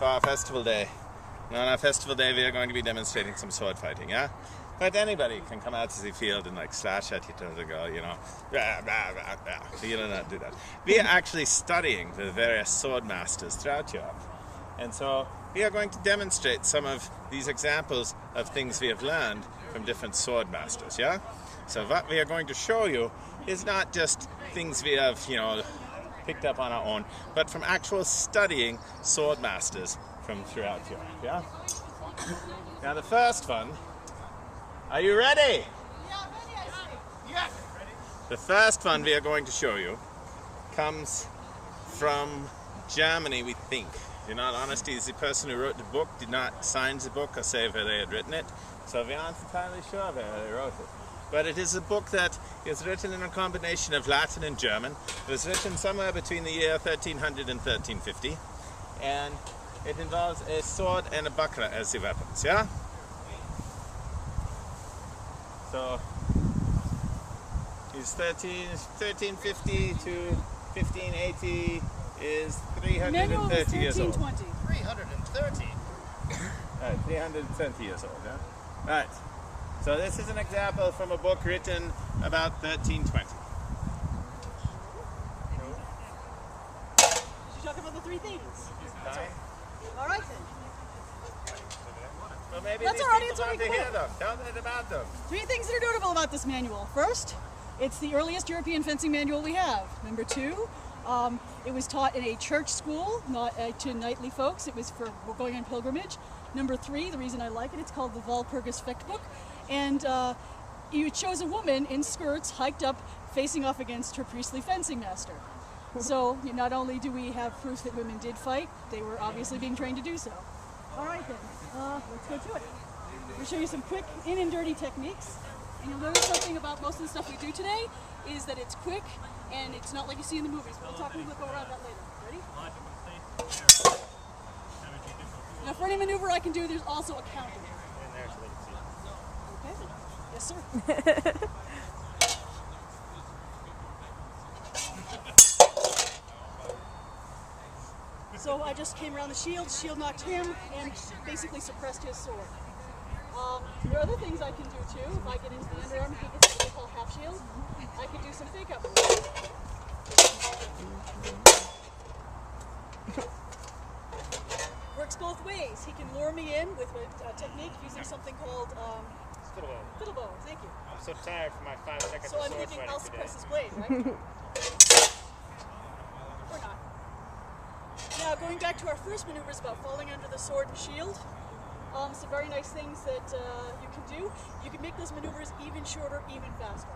for our festival day. And on our festival day, we are going to be demonstrating some sword fighting, yeah? But anybody can come out to the field and like slash at each other, go, you know, blah, blah, blah, blah. You don't do that. We are actually studying the various sword masters throughout Europe. And so we are going to demonstrate some of these examples of things we have learned from different sword masters, yeah? So what we are going to show you is not just things we have, you know, picked up on our own, but from actual studying sword masters from throughout Europe, yeah? Now the first one, are you ready? Yeah. The first one we are going to show you comes from Germany, we think. In all honesty, the person who wrote the book did not sign the book or say where they had written it, so we aren't entirely sure where they wrote it. But it is a book that is written in a combination of Latin and German. It was written somewhere between the year 1300 and 1350, and it involves a sword and a buckler as the weapons, yeah? So, it's 1350 to 1580 is 330 years old. 330? Right, 320 years old, yeah? Right. So this is an example from a book written about 1320. You talk about the three things. All right then. Well, maybe That's these our people audience want to already hear them. Tell them about them. Three things that are notable about this manual. First, it's the earliest European fencing manual we have. Number two, it was taught in a church school, not to knightly folks. It was for going on pilgrimage. Number three, the reason I like it, it's called the Walpurgis Fechtbook. And it shows a woman in skirts hiked up facing off against her priestly fencing master. So not only do we have proof that women did fight, they were obviously being trained to do so. All right then, let's go to it. We'll show you some quick in and dirty techniques. And you'll notice something about most of the stuff we do today is that it's quick and it's not like you see in the movies. We'll talk a little bit more about that later. Ready? Now for any maneuver I can do, there's also a counter. Okay. Yes, sir. So I just came around the shield knocked him, and basically suppressed his sword. There are other things I can do too. If I get into the underarm, he gets what we call half shield. I can do some fake out moves. Works both ways. He can lure me in with a technique using something called fiddlebow. Thank you. I'm so tired from my 5 seconds So of I'm sword thinking fighting I'll today. suppress his blade, right? Or not. Now, going back to our first maneuvers about falling under the sword and shield, some very nice things that you can do. You can make those maneuvers even shorter, even faster.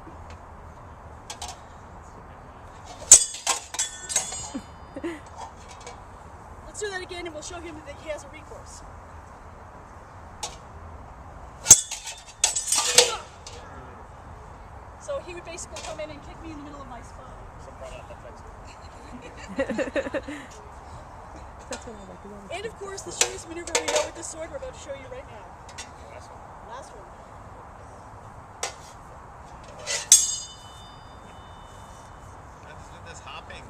Let's do that again, and we'll show him that he has a recourse. So he would basically come in and kick me in the middle of my spine. And of course, the shortest maneuver we know with this sword we're about to show you right now. Last one. This hopping.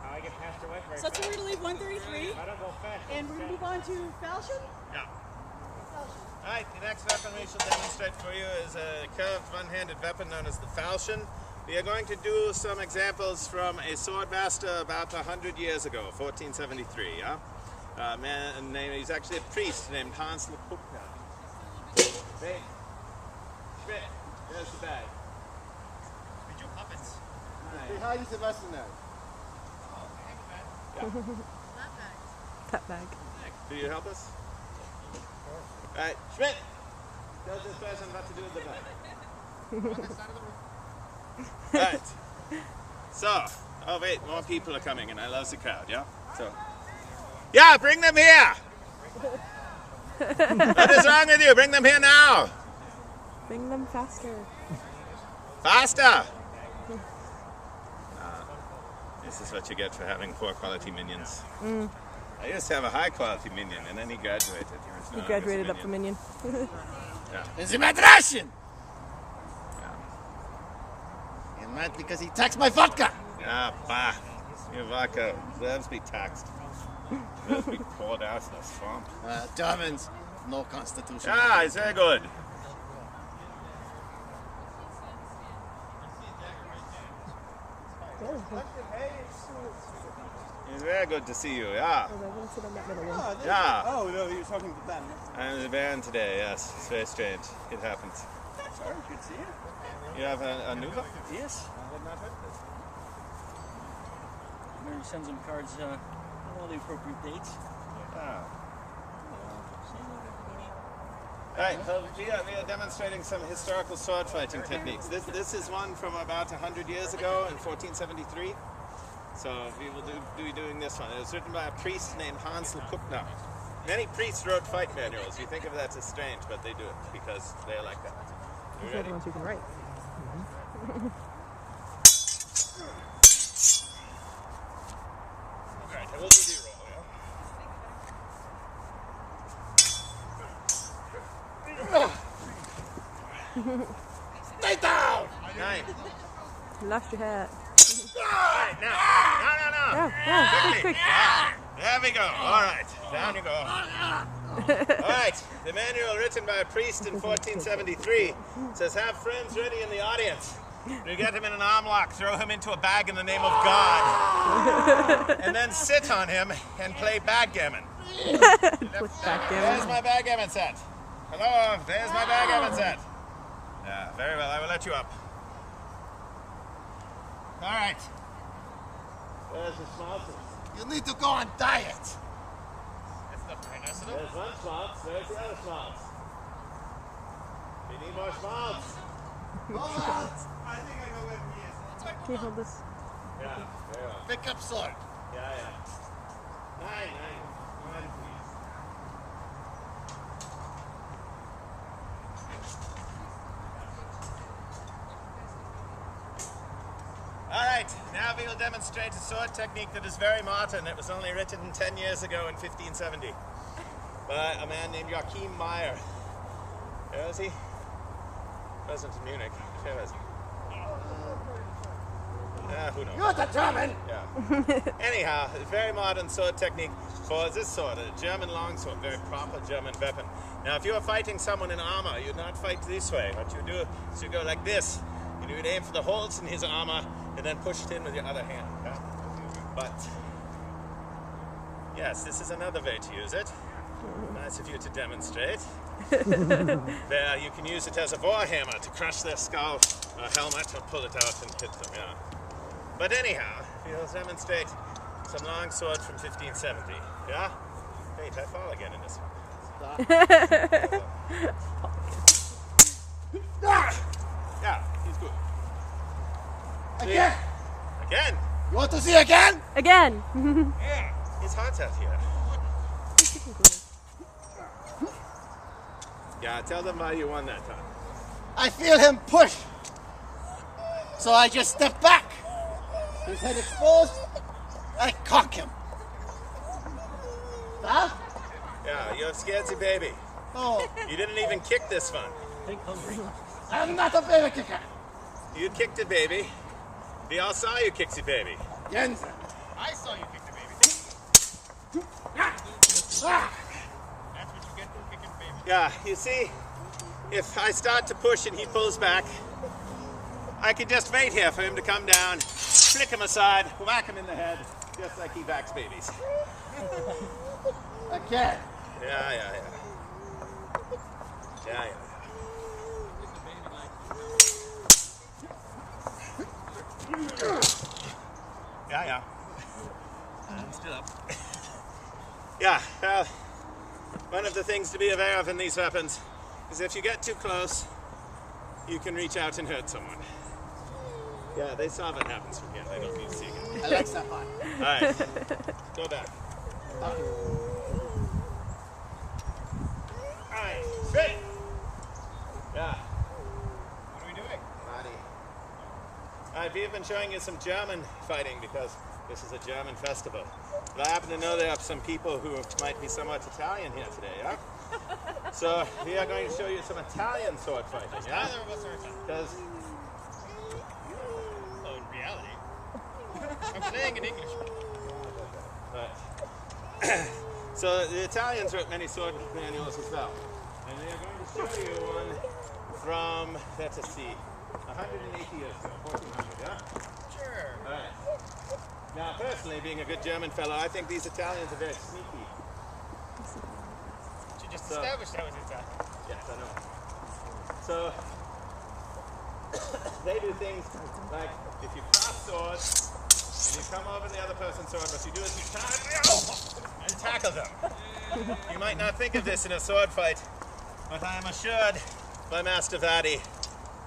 How I get past your wife very So that's where we're going to leave 133. I don't go fast. And we're going to move on to Falchion. Yeah. Alright, the next weapon we shall demonstrate for you is a curved one-handed weapon known as the Falchion. We are going to do some examples from a swordmaster about 100 years ago, 1473, yeah? He's actually a priest named Hans Lepukna. Hey, Schmidt, there's the bag. We do puppets. How is the lesson now? That bag. Do you help us? Alright, Schmidt! Tell this person what to do with the bag. Alright. So, oh wait, more people are coming and I love the crowd, yeah? So, yeah, bring them here! What is wrong with you? Bring them here now! Bring them faster. Faster! This is what you get for having poor quality minions. Mm. I used to have a high quality minion and then he graduated. He graduated up from minion. Yeah. Is he mad Russian? He's mad because he taxed my vodka. Yeah, bah. Your vodka deserves to be taxed. Let's be poured out in the swamp. Germans, no constitution. Ah, it's very good. It's very good to see you, yeah. Yeah. Oh, no, you're talking to them. I'm in the band today, yes. It's very strange. It happens. Sorry, good to see you. You have a new one? Yes. I had not heard this. Mary sends them cards on all the appropriate dates. Ah. Right, well, we are demonstrating some historical sword fighting techniques. This is one from about 100 years ago in 1473. So we will be doing this one. It was written by a priest named Hansel Kuppner. Many priests wrote fight manuals. You think of that as strange, but they do it because they're like that. You These are ready? the ones you can write. Alright, I will do the roll, yeah? Stay down! Nine. You lost your hat. Alright, now. No. Yeah, Quickly. quick. There we go. Alright, down you go. Alright, the manual written by a priest in 1473 says, have friends ready in the audience. You get him in an arm lock, throw him into a bag in the name of God, and then sit on him and play backgammon. What's backgammon? There's my backgammon set. Hello, there's my backgammon set. Yeah, very well, I will let you up. Alright. There's the schmaltzes. You need to go on diet. There's one schmaltz, there's the other schmaltz. We need more schmaltz. I think I know where he is. Can you hold this? Yeah, very well. Pick up sword. Yeah. Nine, please. Alright, now we will demonstrate a sword technique that is very modern. It was only written 10 years ago in 1570 by a man named Joachim Meyer. Where is he? Wasn't in Munich. Where is he? Who knows? You're the German. Yeah. Anyhow, a very modern sword technique for this sword, a German longsword, very proper German weapon. Now, if you are fighting someone in armor, you not fight this way. What you do is you go like this. And you would aim for the holes in his armor and then push it in with your other hand. Yeah? But, yes, this is another way to use it. Nice of you to demonstrate. There, you can use it as a warhammer to crush their skull or helmet or pull it out and hit them, yeah. But anyhow, we'll demonstrate some longsword from 1570, yeah? Wait, I fall again in this one. Yeah, he's good. Again. Again? You want to see again? Again! Yeah, it's hot out here. Yeah, tell them why you won that time. I feel him push. So I just step back. His head exposed. I cock him. Huh? Yeah, you're a scaredy baby. No, You didn't even kick this one. I'm not a baby kicker. You kicked it, baby. We all saw you kick it, baby. Jensen. I saw you kick the baby. Ah. That's what you get for kicking the baby. Yeah, you see, if I start to push and he pulls back, I can just wait here for him to come down, flick him aside, whack him in the head, just like he backs babies. Again. Yeah. Yeah. I'm still up. Yeah, well, one of the things to be aware of in these weapons is if you get too close, you can reach out and hurt someone. Yeah, they saw what happens from here. They don't need to see again. I like that one. All right, go back. All right, straight. Yeah. What are we doing? Body. All right, we have been showing you some German fighting because this is a German festival. But I happen to know there are some people who might be somewhat Italian here today, yeah? So we are going to show you some Italian sword fighting, yeah? Neither of us are Italian. Because Oh, in reality. I'm playing in English. Right. So the Italians wrote many sword manuals as well. And they are going to show you one from, let us see, 180 years ago, 1400, yeah? Sure. All right. Now, personally, being a good German fellow, I think these Italians are very sneaky. You just established that was Italian. Yes, I know. So, they do things like, if you cross swords, and you come over the other person's sword, what you do is you turn and tackle them. You might not think of this in a sword fight, but I am assured by Master Vadi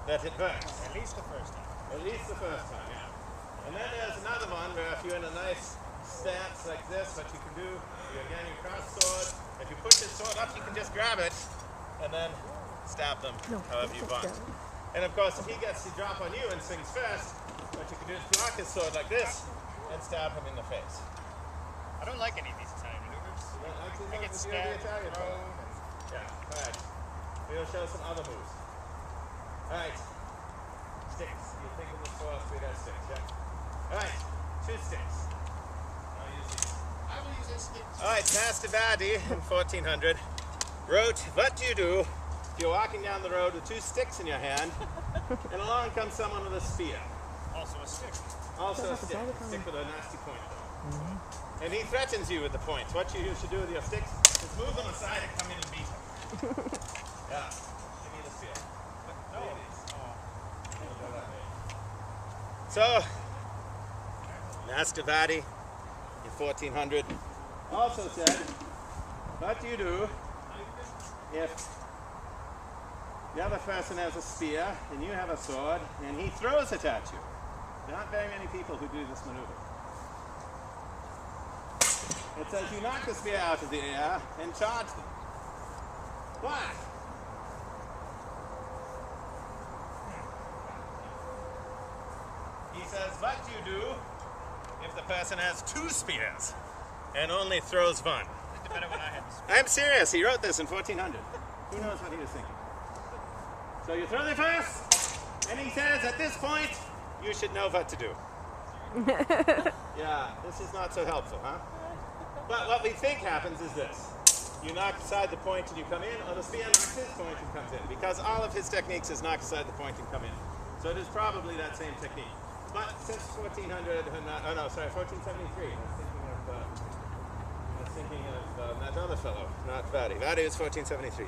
that it works. At least the first time. At least the first time, yeah. And then there's another one where if you're in a nice stance like this, what you can do, you cross sword. If you push his sword up, you can just grab it and then stab them however you want. And of course, if he gets to drop on you and swings first, what you can do is block his sword like this and stab him in the face. I don't like any of these Italian maneuvers. I get stabbed, thrown. Yeah, alright. We'll show some other moves. Alright. Sticks. You think of the sword, we got sticks, yeah? Alright, 2 sticks. I'll use these. I will use this stick. Alright, Master Vadi in 1400 wrote, what do you do if you're walking down the road with 2 sticks in your hand and along comes someone with a spear? Also a stick. Also a stick. A stick with a nasty point. And he threatens you with the points. What you should do with your sticks is move them aside and come in and beat him. Yeah. Give me the spear. No. So, Master Vadi in 1400 also said, what do you do if the other person has a spear and you have a sword and he throws it at you? There aren't very many people who do this maneuver. It says you knock the spear out of the air and charge them. But he says, what do you do if the person has 2 spears and only throws one? It's better when I had the spear. I'm serious, he wrote this in 1400. Who knows what he was thinking? So you throw the first, and he says, at this point, you should know what to do. Yeah, this is not so helpful, huh? But what we think happens is this. You knock aside the point and you come in, or the spear knocks his point and comes in. Because all of his techniques is knock aside the point and come in. So it is probably that same technique. But since 1400, 1473, I was thinking of that other fellow, not Vadi. Vadi was 1473.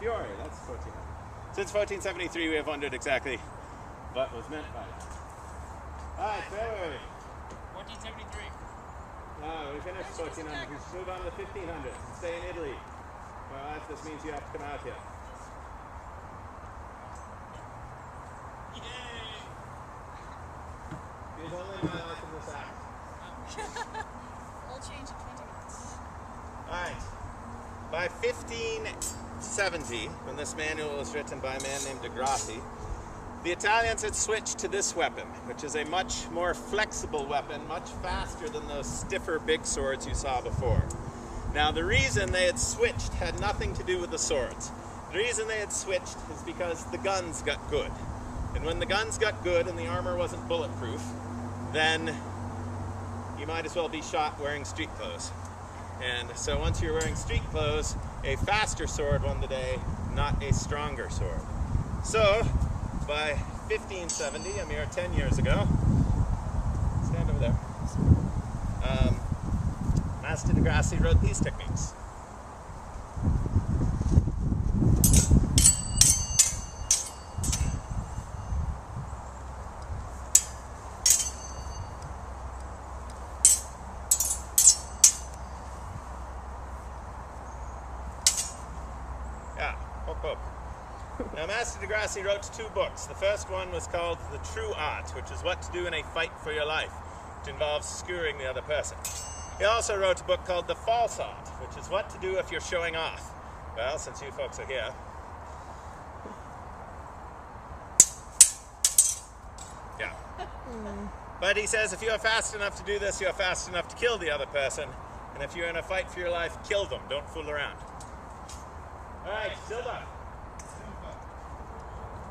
Fiore, that's 1400. Since 1473, we have wondered exactly what was meant by it. Alright, where were we? 1473. We finished 1400. We move on to the 1500s and stay in Italy. Well, this means you have to come out here. Yay! Here's only my life in this act. All change in 20 minutes. Alright. By 1570, when this manual was written by a man named de Grassi, the Italians had switched to this weapon, which is a much more flexible weapon, much faster than those stiffer big swords you saw before. Now, the reason they had switched had nothing to do with the swords. The reason they had switched is because the guns got good. And when the guns got good and the armor wasn't bulletproof, then you might as well be shot wearing street clothes. And so once you're wearing street clothes, a faster sword won the day, not a stronger sword. So, by 1570, a mere 10 years ago, stand over there, Master de Grassi wrote these techniques. Yeah, hook, hook. Now, Master de Grassi wrote 2 books. The first one was called The True Art, which is what to do in a fight for your life, which involves skewering the other person. He also wrote a book called The False Art, which is what to do if you're showing off. Well, since you folks are here. Yeah. But he says if you're fast enough to do this, you're fast enough to kill the other person. And if you're in a fight for your life, kill them. Don't fool around. All right, Silva.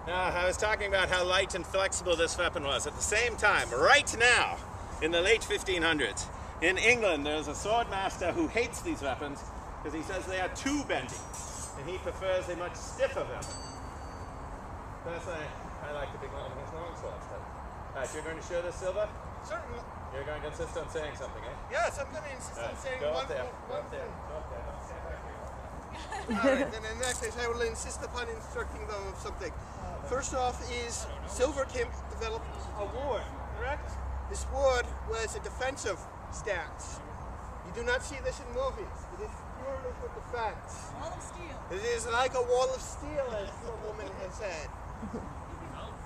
Now, I was talking about how light and flexible this weapon was. At the same time, right now, in the late 1500s, In England, there's a sword master who hates these weapons because he says they are too bendy, and he prefers a much stiffer weapon. That's why I like the big one of his longswords. Alright, you're going to show this, Silver? Certainly. You're going to insist on saying something, eh? Yes, I'm going to insist on saying Go one up there. Go one up there. thing. Go up there. Don't stand back here. Alright, then in that case I will insist upon instructing them of something. First off is Silver developed a ward, correct? This ward was a defensive stance. You do not see this in movies. It is purely for defense. Wall of steel. It is like a wall of steel, as the woman has said.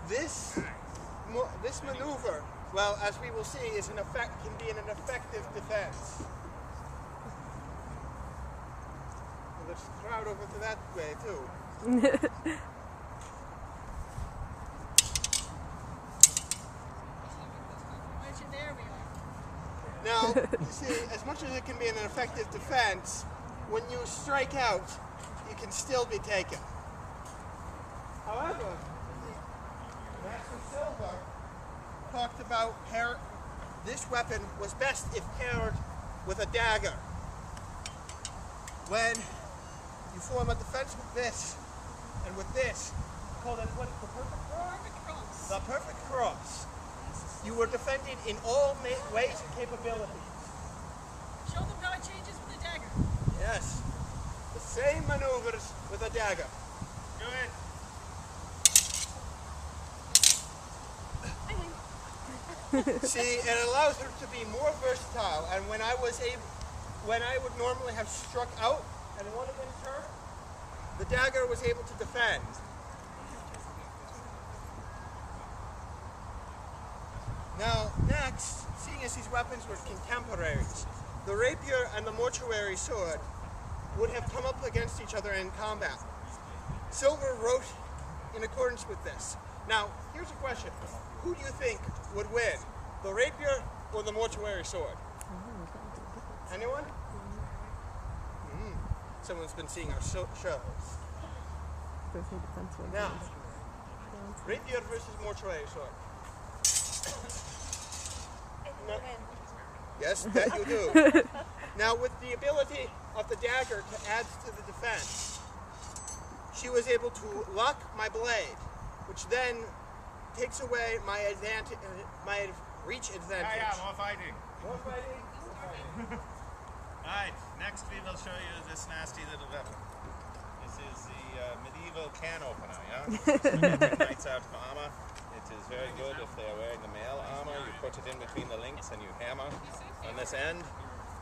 This maneuver, well, as we will see, is can be an effective defense. Well, there's a crowd over to that way too. There we are. Now, you see, as much as it can be an effective defense, when you strike out, you can still be taken. However, Master Silver talked about this weapon was best if paired with a dagger. When you form a defense with this and with this, call it what? The perfect cross? Perfect cross. The perfect cross. You were defended in all ways and capabilities. Show them how it changes with the dagger. Yes. The same maneuvers with a dagger. Do it. See, it allows her to be more versatile, and when I would normally have struck out and won against her, the dagger was able to defend. Now, next, seeing as these weapons were contemporaries, the rapier and the mortuary sword would have come up against each other in combat. Silver wrote in accordance with this. Now, here's a question. Who do you think would win, the rapier or the mortuary sword? Anyone? Someone's been seeing our shows. Now, rapier versus mortuary sword. No. Yes, that you do. Now, with the ability of the dagger to add to the defense, she was able to lock my blade, which then takes away my advantage, my reach advantage. Yeah, more fighting. More fighting? Alright, next we will show you this nasty little weapon. This is the medieval can opener, yeah? Knights out of armor. It is very good if they are wearing the mail armor. You put it in between the links and you hammer on this end.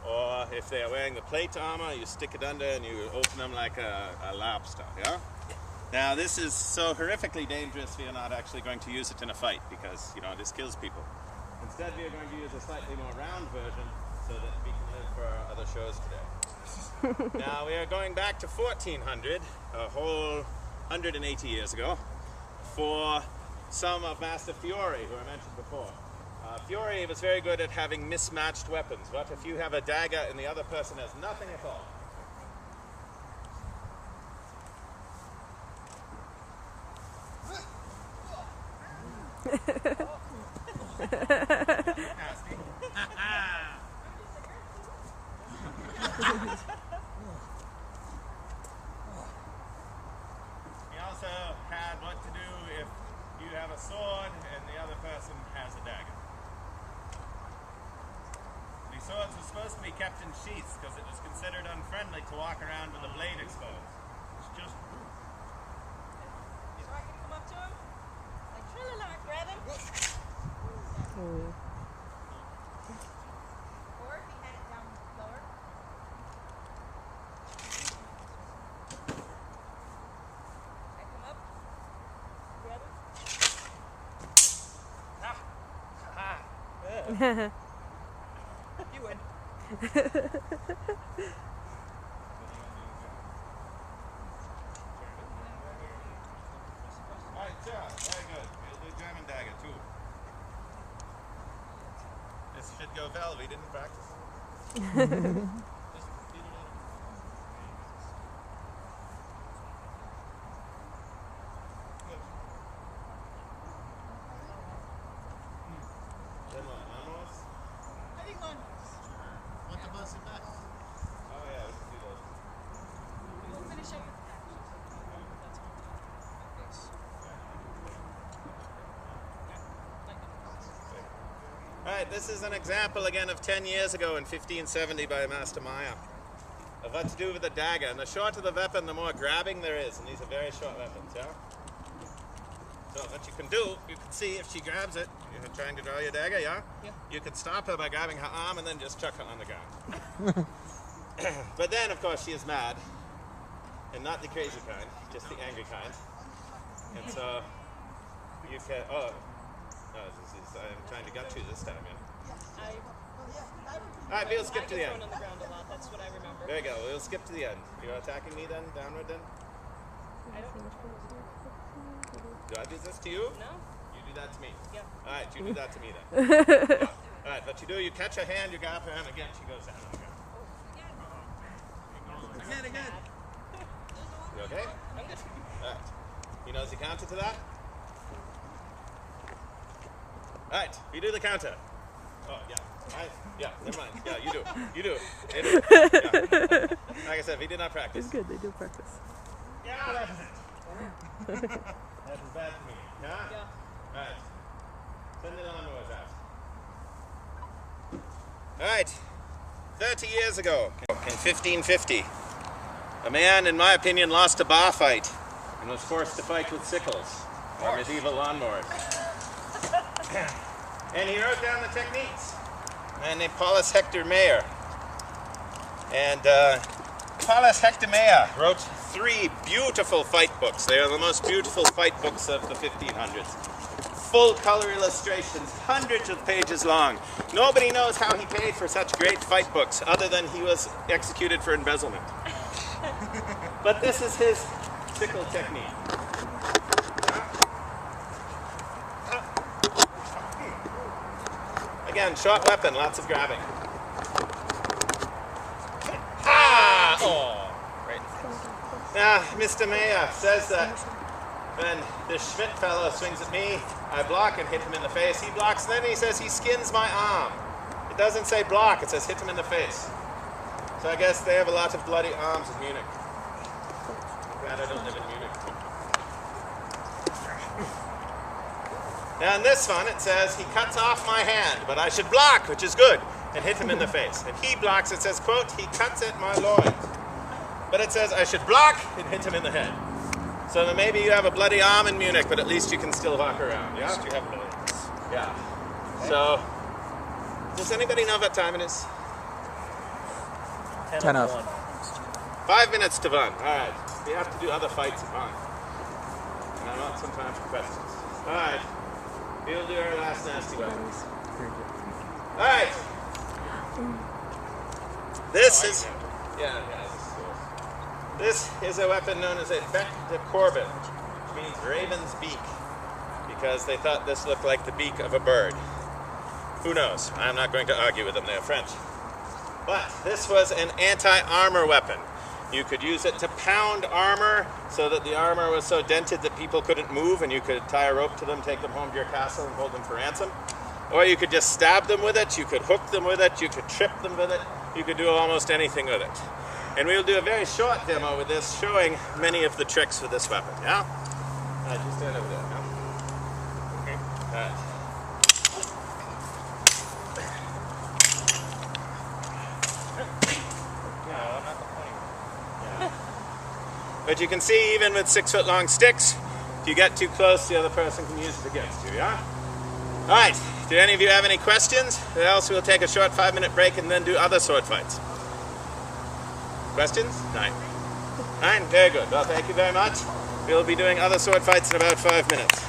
Or if they are wearing the plate armor, you stick it under and you open them like a lobster, yeah? Now this is so horrifically dangerous we are not actually going to use it in a fight because, you know, this kills people. Instead we are going to use a slightly more round version so that we can live for our other shows today. Now we are going back to 1400, a whole 180 years ago, for some of Master Fiore, who I mentioned before. Fiore was very good at having mismatched weapons. What if you have a dagger and the other person has nothing at all? Nasty. We also had what to do if you have a sword and the other person has a dagger. These swords were supposed to be kept in sheaths because it was considered unfriendly to walk around with the blade exposed. It's just rude. So I can come up to him? Like, tra-la-la, grab him. Oh. Or if he had it down lower. I come up, grab him. You win. Alright, yeah, very good. We'll do German dagger too. This should go well. We didn't practice. Just do a little. Good. Then what? Lawnmowers? I think lawnmowers. Alright, this is an example again of 10 years ago in 1570 by Master Maya of what to do with a dagger. And the shorter the weapon, the more grabbing there is. And these are very short weapons, yeah? So what you can do, you can see if she grabs it, you're trying to draw your dagger, yeah? Yeah. You can stop her by grabbing her arm and then just chuck her on the ground. But then, of course, she is mad. And not the crazy kind, just the angry kind. And so, you can, oh, no, I'm trying to gut you this time, yeah? Alright, we'll skip to the end. On the ground a lot. That's what I remember. There you go, we'll skip to the end. You're attacking me then, downward then? I don't know. Do I do this to you? No? You do that to me. Yeah. Alright, you do that to me then. Yeah. Alright, what you do, you catch her hand, you grab her hand again, she goes down on the ground. Again. You okay? I'm good. Alright. He knows the counter to that? Alright, we do the counter. Oh, yeah. Yeah, never mind. Yeah, you do. You do. You do. Yeah. Like I said, we did not practice. It's good. They do practice. Yeah, that is it. That is bad for me. Yeah? Yeah. Alright. Send the lawnmowers out. Alright. 30 years ago, in 1550, a man, in my opinion, lost a bar fight and was forced to fight with sickles, or medieval lawnmowers. And he wrote down the techniques. A man named Paulus Hector Mayer. And Paulus Hector Mayer wrote 3 beautiful fight books. They are the most beautiful fight books of the 1500s. Full color illustrations, hundreds of pages long. Nobody knows how he paid for such great fight books other than he was executed for embezzlement. But this is his sickle technique. Again, short weapon, lots of grabbing. Ah! Oh! Right. Now, Mr. Mayer says that when this Schmidt fellow swings at me, I block and hit him in the face. He blocks, and then he says he skins my arm. It doesn't say block, it says hit him in the face. So I guess they have a lot of bloody arms in Munich. Glad I don't live in Munich. Now in this one it says he cuts off my hand, but I should block, which is good, and hit him in the face. And he blocks, it says, quote, he cuts at my loins. But it says I should block and hit him in the head. So then maybe you have a bloody arm in Munich, but at least you can still walk around, yeah? At least you have millions. Yeah. So, does anybody know what time it is? 10 of. 5 minutes to Van. Alright. We have to do other fights at Van. And I want some time for questions. Alright. We'll do our last nasty weapons. Alright. This is... Yeah, this is a weapon known as a bec de corbin, which means raven's beak, because they thought this looked like the beak of a bird. Who knows? I'm not going to argue with them, they're French. But this was an anti-armor weapon. You could use it to pound armor so that the armor was so dented that people couldn't move, and you could tie a rope to them, take them home to your castle, and hold them for ransom. Or you could just stab them with it, you could hook them with it, you could trip them with it, you could do almost anything with it. And we'll do a very short demo with this, showing many of the tricks with this weapon, yeah? Just stand over there, yeah? Okay. Alright. But you can see, even with 6-foot-long sticks, if you get too close, the other person can use it against you, yeah? Alright, do any of you have any questions? Or else we'll take a short 5-minute break and then do other sword fights. Questions? Nine. Very good. Well, thank you very much. We'll be doing other sword fights in about 5 minutes.